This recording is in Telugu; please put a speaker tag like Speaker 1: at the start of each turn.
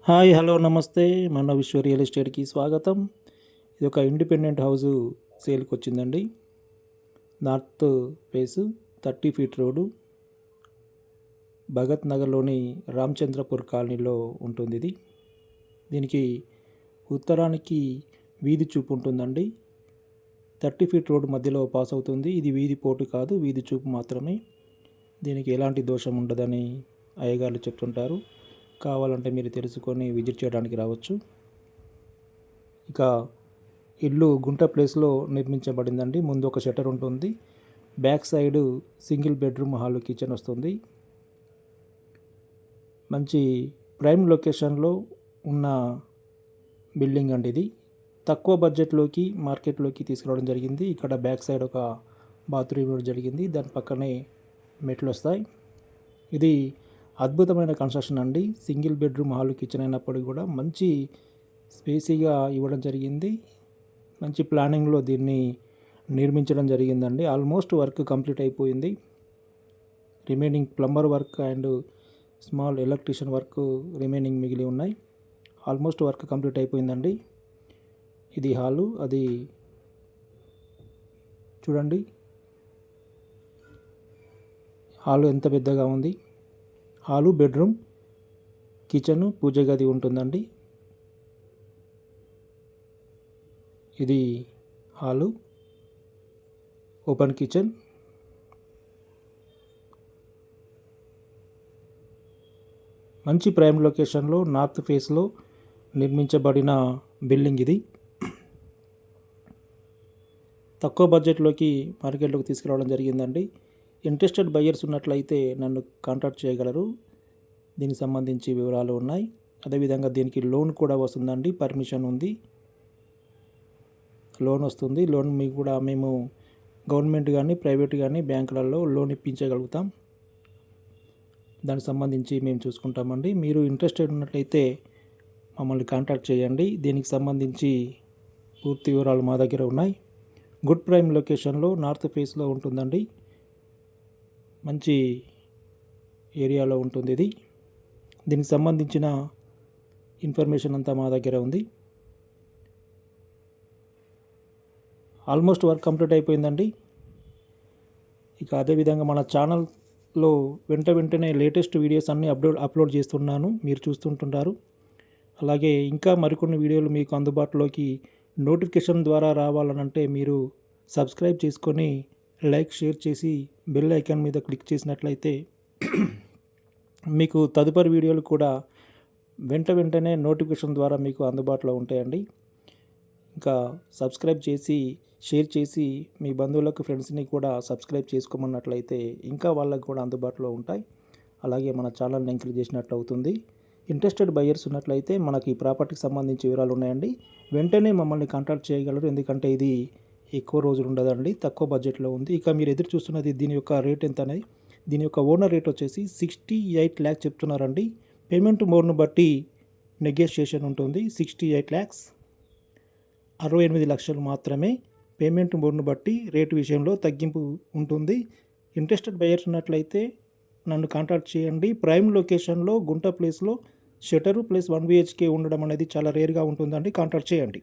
Speaker 1: హాయ్ హలో నమస్తే మన విశ్వ రియల్ ఎస్టేట్కి స్వాగతం. ఇది ఒక ఇండిపెండెంట్ హౌస్ సేల్కి వచ్చిందండి. North face 30 feet road, Bhagat నగర్లోని రామచంద్రపూర్ కాలనీలో ఉంటుంది. దీనికి ఉత్తరానికి వీధి చూపు ఉంటుందండి. 30 ఫీట్ రోడ్డు మధ్యలో పాస్ అవుతుంది. ఇది వీధి పోటు కాదు, వీధి చూపు మాత్రమే. దీనికి ఎలాంటి దోషం ఉండదని అయ్యగారులు చెప్తుంటారు. కావాలంటే మీరు తెలుసుకొని విజిట్ చేయడానికి రావచ్చు. ఇక ఇల్లు గుంట ప్లేస్లో నిర్మించబడిందండి. ముందు ఒక షట్టర్ ఉంటుంది. Back side single bedroom hall kitchen వస్తుంది. మంచి ప్రైమ్ లొకేషన్లో ఉన్న బిల్డింగ్ అండి ఇది. తక్కువ బడ్జెట్లోకి మార్కెట్లోకి తీసుకురావడం జరిగింది. ఇక్కడ బ్యాక్ సైడ్ ఒక బాత్రూమ్ ఇవ్వడం జరిగింది. దాని పక్కనే మెట్లు వస్తాయి. ఇది అద్భుతమైన కన్స్ట్రక్షన్ అండి. సింగిల్ బెడ్రూమ్ హాల్ కిచెన్ అయినప్పటికీ కూడా మంచి స్పేసీగా ఇవ్వడం జరిగింది. మంచి ప్లానింగ్లో దీన్ని నిర్మించడం జరిగిందండి. ఆల్మోస్ట్ వర్క్ కంప్లీట్ అయిపోయింది. Remaining plumber work and small electrician work remaining మిగిలి ఉన్నాయి. ఆల్మోస్ట్ వర్క్ కంప్లీట్ అయిపోయిందండి. ఇది హాలు. అది చూడండి, హాలు ఎంత పెద్దగా ఉంది. హాలు, బెడ్రూమ్, కిచెను, పూజ గది ఉంటుందండి. ఇది హాలు, ఓపెన్ కిచెన్. మంచి ప్రైమ్ లొకేషన్లో నార్త్ ఫేస్లో నిర్మించబడిన బిల్డింగ్ ఇది. తక్కువ బడ్జెట్లోకి మార్కెట్లోకి తీసుకురావడం జరిగిందండి. ఇంట్రెస్టెడ్ బయ్యర్స్ ఉన్నట్లయితే నన్ను కాంటాక్ట్ చేయగలరు. దీనికి సంబంధించి వివరాలు ఉన్నాయి. అదేవిధంగా దీనికి లోన్ కూడా వస్తుందండి. పర్మిషన్ ఉంది, లోన్ వస్తుంది. లోన్ మీకు కూడా మేము గవర్నమెంట్ కానీ ప్రైవేట్ కానీ బ్యాంకులలో లోన్ ఇప్పించగలుగుతాం. దానికి సంబంధించి మేము చూసుకుంటామండి. మీరు ఇంట్రెస్టెడ్ ఉన్నట్లయితే మమ్మల్ని కాంటాక్ట్ చేయండి. దీనికి సంబంధించి పూర్తి వివరాలు మా దగ్గర ఉన్నాయి. గుడ్ ప్రైమ్ లొకేషన్లో నార్త్ ఫేస్లో ఉంటుందండి. మంచి ఏరియాలో ఉంటుంది ఇది. దీనికి సంబంధించిన ఇన్ఫర్మేషన్ అంతా మా దగ్గర ఉంది. ఆల్మోస్ట్ వర్క్ కంప్లీట్ అయిపోయిందండి. ఇక అదేవిధంగా మన ఛానల్లో వెంటనే లేటెస్ట్ వీడియోస్ అన్నీ అప్లోడ్ చేస్తున్నాను, మీరు చూస్తుంటుంటారు. అలాగే ఇంకా మరికొన్ని వీడియోలు మీకు అందుబాటులోకి నోటిఫికేషన్ ద్వారా రావాలనంటే మీరు సబ్స్క్రైబ్ చేసుకొని లైక్, షేర్ చేసి బెల్ ఐకాన్ మీద క్లిక్ చేసినట్లయితే మీకు తదుపరి వీడియోలు కూడా వెంటనే నోటిఫికేషన్ ద్వారా మీకు అందుబాటులో ఉంటాయండి. ఇంకా సబ్స్క్రైబ్ చేసి షేర్ చేసి మీ బంధువులకు, ఫ్రెండ్స్ని కూడా సబ్స్క్రైబ్ చేసుకోమన్నట్లయితే ఇంకా వాళ్ళకు కూడా అందుబాటులో ఉంటాయి. అలాగే మన ఛానల్ని ఎంకరేజ్ చేసినట్లు అవుతుంది. ఇంట్రెస్టెడ్ బయ్యర్స్ ఉన్నట్లయితే మనకి ప్రాపర్టీకి సంబంధించి వివరాలు ఉన్నాయండి. వెంటనే మమ్మల్ని కాంటాక్ట్ చేయగలరు. ఎందుకంటే ఇది ఎక్కువ రోజులు ఉండదండి, తక్కువ బడ్జెట్లో ఉంది. ఇక మీరు ఎదురు చూస్తున్నది దీని యొక్క రేట్ ఎంత అనేది. దీని యొక్క ఓనర్ రేట్ వచ్చేసి 68 lakhs చెప్తున్నారండి. పేమెంట్ మోడ్ను బట్టి నెగోషియేషన్ ఉంటుంది. 68 lakhs, 68 లక్షలు మాత్రమే. పేమెంట్ మోడ్ను బట్టి రేటు విషయంలో తగ్గింపు ఉంటుంది. ఇంట్రెస్టెడ్ బయర్స్ ఉన్నట్లయితే నన్ను కాంటాక్ట్ చేయండి. ప్రైమ్ లొకేషన్లో గుంట ప్లేస్లో షటరు ప్లస్ 1 BHK ఉండడం అనేది చాలా రేర్గా ఉంటుందండి. కాంటాక్ట్ చేయండి.